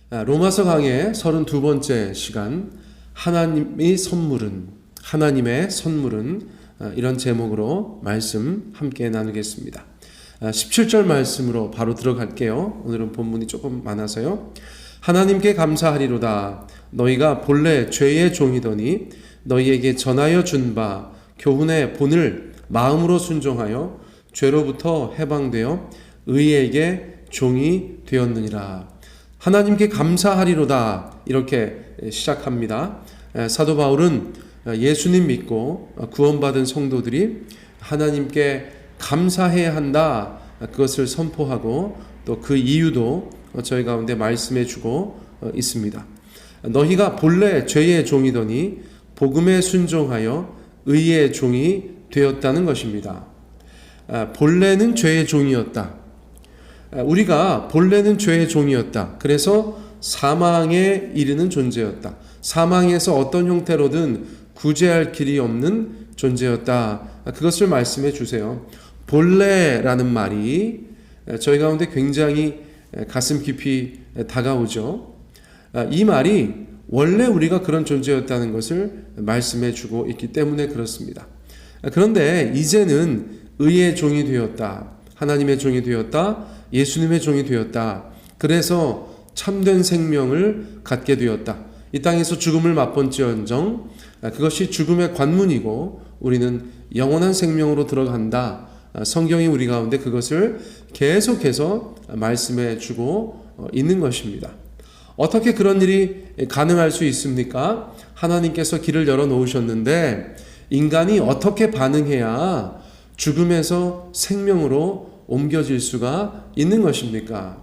로마서 강의 32번째 시간, 하나님의 선물은 이런 제목으로 말씀 함께 나누겠습니다. 17절 말씀으로 바로 들어갈게요. 오늘은 본문이 조금 많아서요. 하나님께 감사하리로다. 너희가 본래 죄의 종이더니 너희에게 전하여 준 바 교훈의 본을 마음으로 순종하여 죄로부터 해방되어 의에게 종이 되었느니라. 하나님께 감사하리로다, 이렇게 시작합니다. 사도 바울은 예수님 믿고 구원받은 성도들이 하나님께 감사해야 한다, 그것을 선포하고 또 그 이유도 저희 가운데 말씀해 주고 있습니다. 너희가 본래 죄의 종이더니 복음에 순종하여 의의 종이 되었다는 것입니다. 본래는 죄의 종이었다. 우리가 본래는 죄의 종이었다. 그래서 사망에 이르는 존재였다. 사망에서 어떤 형태로든 구제할 길이 없는 존재였다. 그것을 말씀해 주세요. 본래라는 말이 저희 가운데 굉장히 가슴 깊이 다가오죠. 이 말이 원래 우리가 그런 존재였다는 것을 말씀해 주고 있기 때문에 그렇습니다. 그런데 이제는 의의 종이 되었다. 하나님의 종이 되었다. 예수님의 종이 되었다. 그래서 참된 생명을 갖게 되었다. 이 땅에서 죽음을 맛본지언정 그것이 죽음의 관문이고 우리는 영원한 생명으로 들어간다. 성경이 우리 가운데 그것을 계속해서 말씀해 주고 있는 것입니다. 어떻게 그런 일이 가능할 수 있습니까? 하나님께서 길을 열어 놓으셨는데 인간이 어떻게 반응해야 죽음에서 생명으로 옮겨질 수가 있는 것입니까?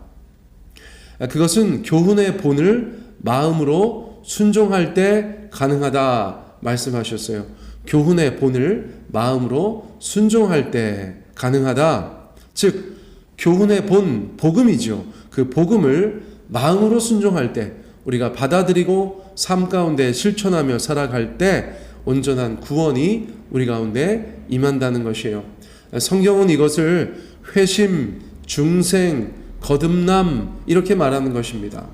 그것은 교훈의 본을 마음으로 순종할 때 가능하다 말씀하셨어요. 교훈의 본을 마음으로 순종할 때 가능하다. 즉 교훈의 본, 복음이죠. 그 복음을 마음으로 순종할 때, 우리가 받아들이고 삶 가운데 실천하며 살아갈 때 온전한 구원이 우리 가운데 임한다는 것이에요. 성경은 이것을 회심, 중생, 거듭남 이렇게 말하는 것입니다.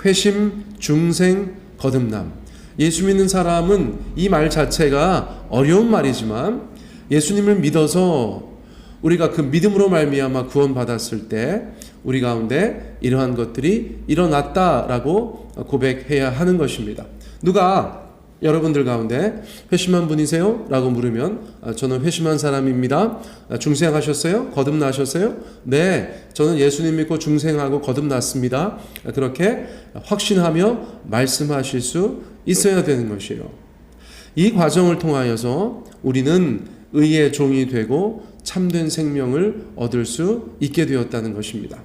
회심, 중생, 거듭남. 예수 믿는 사람은 이 말 자체가 어려운 말이지만 예수님을 믿어서 우리가 그 믿음으로 말미암아 구원받았을 때 우리 가운데 이러한 것들이 일어났다라고 고백해야 하는 것입니다. 누가 여러분들 가운데 회심한 분이세요? 라고 물으면 저는 회심한 사람입니다. 중생하셨어요? 거듭나셨어요? 네, 저는 예수님 믿고 중생하고 거듭났습니다. 그렇게 확신하며 말씀하실 수 있어야 되는 것이에요. 이 과정을 통하여서 우리는 의의 종이 되고 참된 생명을 얻을 수 있게 되었다는 것입니다.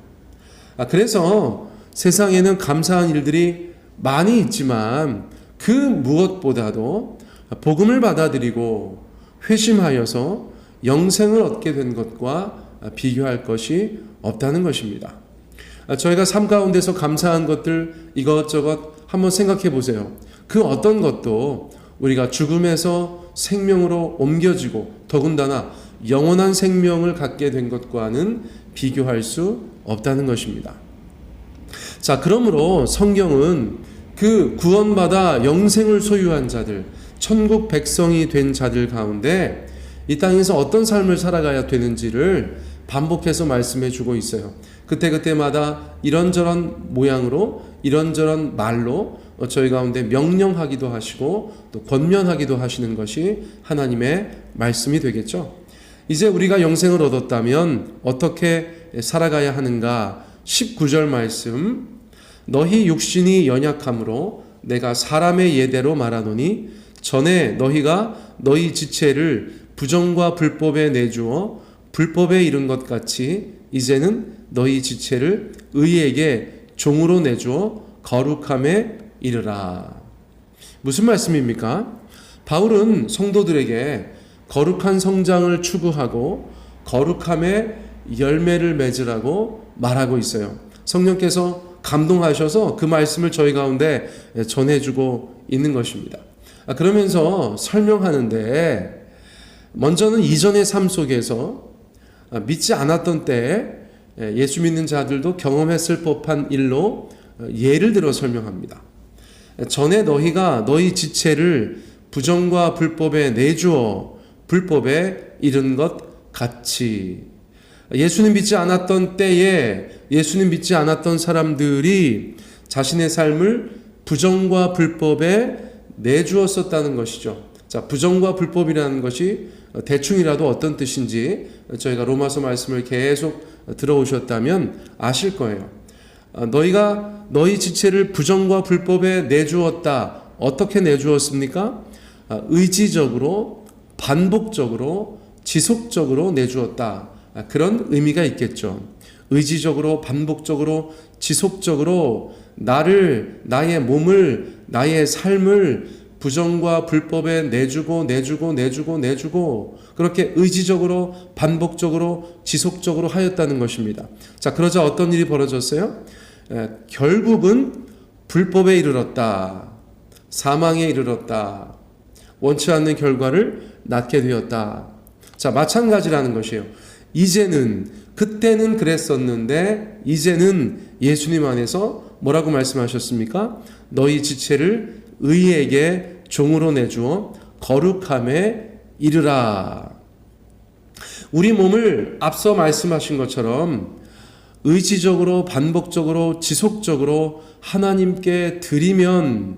그래서 세상에는 감사한 일들이 많이 있지만 그 무엇보다도 복음을 받아들이고 회심하여서 영생을 얻게 된 것과 비교할 것이 없다는 것입니다. 저희가 삶 가운데서 감사한 것들 이것저것 한번 생각해 보세요. 그 어떤 것도 우리가 죽음에서 생명으로 옮겨지고 더군다나 영원한 생명을 갖게 된 것과는 비교할 수 없다는 것입니다. 자, 그러므로 성경은 그 구원받아 영생을 소유한 자들, 천국 백성이 된 자들 가운데 이 땅에서 어떤 삶을 살아가야 되는지를 반복해서 말씀해 주고 있어요. 그때그때마다 이런저런 모양으로 이런저런 말로 저희 가운데 명령하기도 하시고 또 권면하기도 하시는 것이 하나님의 말씀이 되겠죠. 이제 우리가 영생을 얻었다면 어떻게 살아가야 하는가? 19절 말씀, 너희 육신이 연약함으로 내가 사람의 예대로 말하노니 전에 너희가 너희 지체를 부정과 불법에 내주어 불법에 이른 것 같이 이제는 너희 지체를 의에게 종으로 내주어 거룩함에 이르라. 무슨 말씀입니까? 바울은 성도들에게 거룩한 성장을 추구하고 거룩함의 열매를 맺으라고 말하고 있어요. 성령께서 감동하셔서 그 말씀을 저희 가운데 전해주고 있는 것입니다. 그러면서 설명하는데 먼저는 이전의 삶 속에서 믿지 않았던 때에 예수 믿는 자들도 경험했을 법한 일로 예를 들어 설명합니다. 전에 너희가 너희 지체를 부정과 불법에 내주어 불법에 이른 것 같이. 예수님 믿지 않았던 때에 예수님 믿지 않았던 사람들이 자신의 삶을 부정과 불법에 내주었었다는 것이죠. 자, 부정과 불법이라는 것이 대충이라도 어떤 뜻인지 저희가 로마서 말씀을 계속 들어오셨다면 아실 거예요. 너희가 너희 지체를 부정과 불법에 내주었다. 어떻게 내주었습니까? 의지적으로, 반복적으로, 지속적으로 내주었다. 그런 의미가 있겠죠. 의지적으로, 반복적으로, 지속적으로 나의 몸을, 나의 삶을 부정과 불법에 내주고 그렇게 의지적으로, 반복적으로, 지속적으로 하였다는 것입니다. 자, 그러자 어떤 일이 벌어졌어요? 결국은 불법에 이르렀다. 사망에 이르렀다. 원치 않는 결과를 낳게 되었다. 자, 마찬가지라는 것이에요. 이제는, 그때는 그랬었는데 이제는 예수님 안에서 뭐라고 말씀하셨습니까? 너희 지체를 의에게 종으로 내주어 거룩함에 이르라. 우리 몸을 앞서 말씀하신 것처럼 의지적으로, 반복적으로, 지속적으로 하나님께 드리면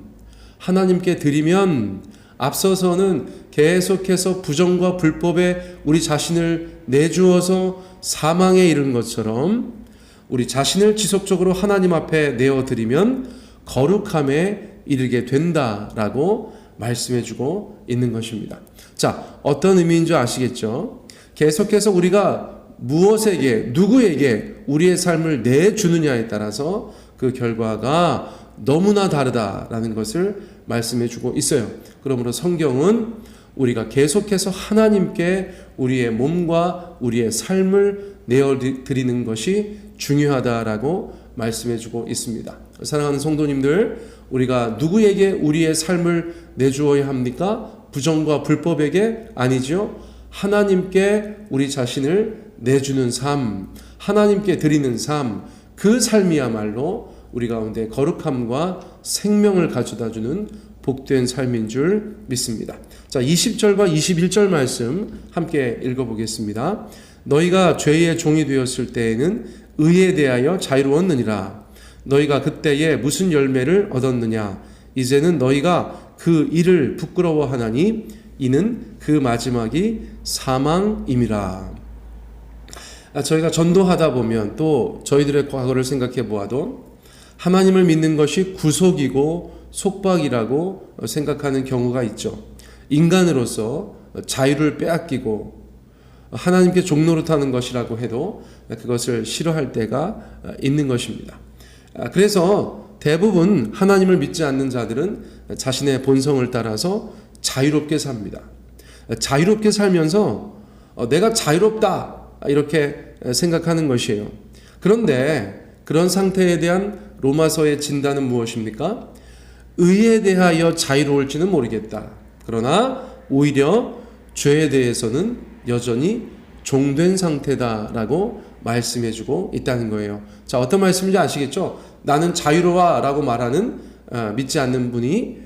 앞서서는 계속해서 부정과 불법에 우리 자신을 내주어서 사망에 이른 것처럼 우리 자신을 지속적으로 하나님 앞에 내어드리면 거룩함에 이르게 된다라고 말씀해주고 있는 것입니다. 자, 어떤 의미인 줄 아시겠죠? 계속해서 우리가 무엇에게, 누구에게 우리의 삶을 내주느냐에 따라서 그 결과가 너무나 다르다라는 것을 말씀해주고 있어요. 그러므로 성경은 우리가 계속해서 하나님께 우리의 몸과 우리의 삶을 내어드리는 것이 중요하다라고 말씀해주고 있습니다. 사랑하는 성도님들, 우리가 누구에게 우리의 삶을 내주어야 합니까? 부정과 불법에게? 아니죠. 하나님께 우리 자신을 내주는 삶, 하나님께 드리는 삶, 그 삶이야말로 우리 가운데 거룩함과 생명을 가져다주는 복된 삶인 줄 믿습니다. 자, 20절과 21절 말씀 함께 읽어보겠습니다. 너희가 죄의 종이 되었을 때에는 의에 대하여 자유로웠느니라. 너희가 그때에 무슨 열매를 얻었느냐? 이제는 너희가 그 일을 부끄러워하나니 이는 그 마지막이 사망임이라. 저희가 전도하다 보면 또 저희들의 과거를 생각해 보아도 하나님을 믿는 것이 구속이고 속박이라고 생각하는 경우가 있죠. 인간으로서 자유를 빼앗기고 하나님께 종노릇하는 것이라고 해도 그것을 싫어할 때가 있는 것입니다. 그래서 대부분 하나님을 믿지 않는 자들은 자신의 본성을 따라서 자유롭게 삽니다. 자유롭게 살면서 내가 자유롭다 이렇게 생각하는 것이에요. 그런데 그런 상태에 대한 로마서의 진단은 무엇입니까? 의에 대하여 자유로울지는 모르겠다. 그러나 오히려 죄에 대해서는 여전히 종된 상태다라고 말씀해주고 있다는 거예요. 자, 어떤 말씀인지 아시겠죠? 나는 자유로워 라고 말하는 믿지 않는 분이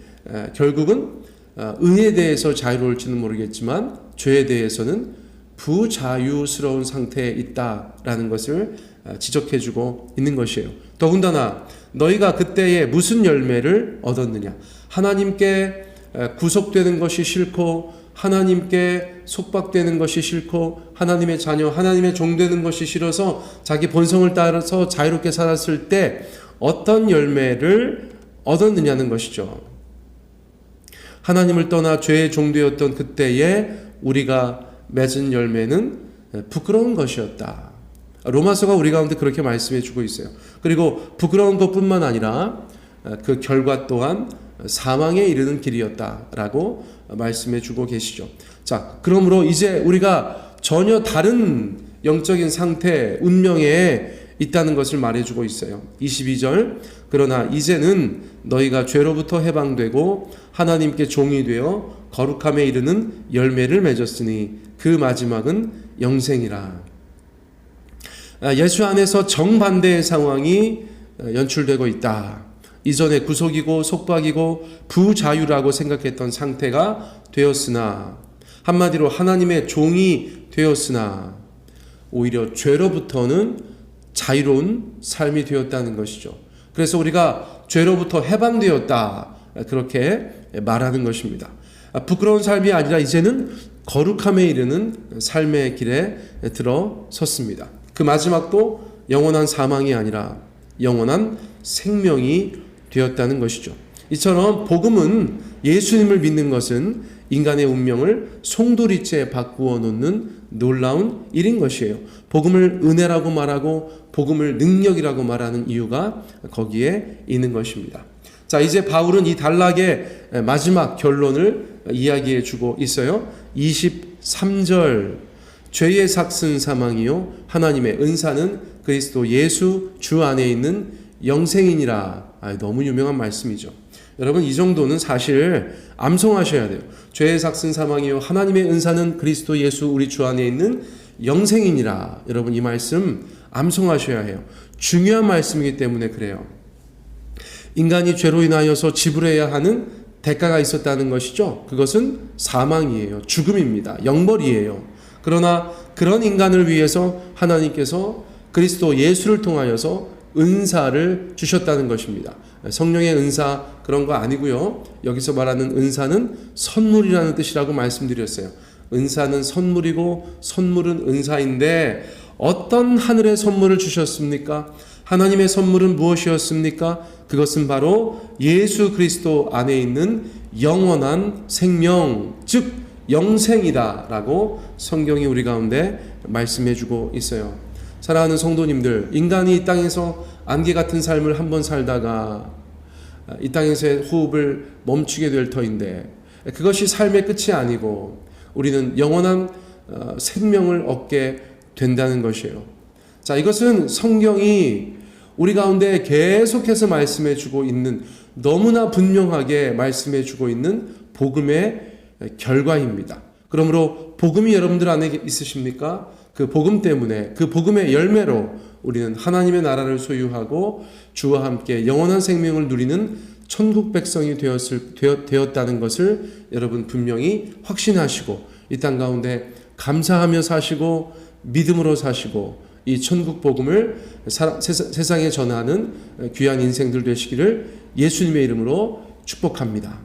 결국은 의에 대해서 자유로울지는 모르겠지만 죄에 대해서는 부자유스러운 상태에 있다라는 것을 지적해주고 있는 것이에요. 더군다나 너희가 그때에 무슨 열매를 얻었느냐? 하나님께 구속되는 것이 싫고 하나님께 속박되는 것이 싫고 하나님의 자녀, 하나님의 종 되는 것이 싫어서 자기 본성을 따라서 자유롭게 살았을 때 어떤 열매를 얻었느냐는 것이죠. 하나님을 떠나 죄의 종 되었던 그때에 우리가 맺은 열매는 부끄러운 것이었다. 로마서가 우리 가운데 그렇게 말씀해 주고 있어요. 그리고 부끄러운 것뿐만 아니라 그 결과 또한 사망에 이르는 길이었다라고 말씀해 주고 계시죠. 자, 그러므로 이제 우리가 전혀 다른 영적인 상태, 운명에 있다는 것을 말해주고 있어요. 22절, 그러나 이제는 너희가 죄로부터 해방되고 하나님께 종이 되어 거룩함에 이르는 열매를 맺었으니 그 마지막은 영생이라. 예수 안에서 정반대의 상황이 연출되고 있다. 이전에 구속이고 속박이고 부자유라고 생각했던 상태가 되었으나, 한마디로 하나님의 종이 되었으나 오히려 죄로부터는 자유로운 삶이 되었다는 것이죠. 그래서 우리가 죄로부터 해방되었다, 그렇게 말하는 것입니다. 부끄러운 삶이 아니라 이제는 거룩함에 이르는 삶의 길에 들어섰습니다. 그 마지막도 영원한 사망이 아니라 영원한 생명이 되었다는 것이죠. 이처럼 복음은, 예수님을 믿는 것은 인간의 운명을 송두리째 바꾸어 놓는 놀라운 일인 것이에요. 복음을 은혜라고 말하고 복음을 능력이라고 말하는 이유가 거기에 있는 것입니다. 자, 이제 바울은 이 단락의 마지막 결론을 이야기해 주고 있어요. 23절, 죄의 삭슨 사망이요 하나님의 은사는 그리스도 예수 주 안에 있는 영생이니라. 너무 유명한 말씀이죠. 여러분, 이 정도는 사실 암송하셔야 돼요. 죄의 삭슨 사망이요 하나님의 은사는 그리스도 예수 우리 주 안에 있는 영생이니라. 여러분, 이 말씀 암송하셔야 해요. 중요한 말씀이기 때문에 그래요. 인간이 죄로 인하여서 지불해야 하는 대가가 있었다는 것이죠. 그것은 사망이에요. 죽음입니다. 영벌이에요. 그러나 그런 인간을 위해서 하나님께서 그리스도 예수를 통하여서 은사를 주셨다는 것입니다. 성령의 은사 그런 거 아니고요. 여기서 말하는 은사는 선물이라는 뜻이라고 말씀드렸어요. 은사는 선물이고 선물은 은사인데, 어떤 하늘의 선물을 주셨습니까? 하나님의 선물은 무엇이었습니까? 그것은 바로 예수 그리스도 안에 있는 영원한 생명, 즉 영생이다 라고 성경이 우리 가운데 말씀해 주고 있어요. 사랑하는 성도님들, 인간이 이 땅에서 안개 같은 삶을 한번 살다가 이 땅에서의 호흡을 멈추게 될 터인데, 그것이 삶의 끝이 아니고 우리는 영원한 생명을 얻게 된다는 것이에요. 자, 이것은 성경이 우리 가운데 계속해서 말씀해 주고 있는, 너무나 분명하게 말씀해 주고 있는 복음의 결과입니다. 그러므로 복음이 여러분들 안에 있으십니까? 그 복음 때문에, 그 복음의 열매로 우리는 하나님의 나라를 소유하고 주와 함께 영원한 생명을 누리는 천국 백성이 되었다는 것을 여러분 분명히 확신하시고 이 땅 가운데 감사하며 사시고 믿음으로 사시고 이 천국 복음을 세상에 전하는 귀한 인생들 되시기를 예수님의 이름으로 축복합니다.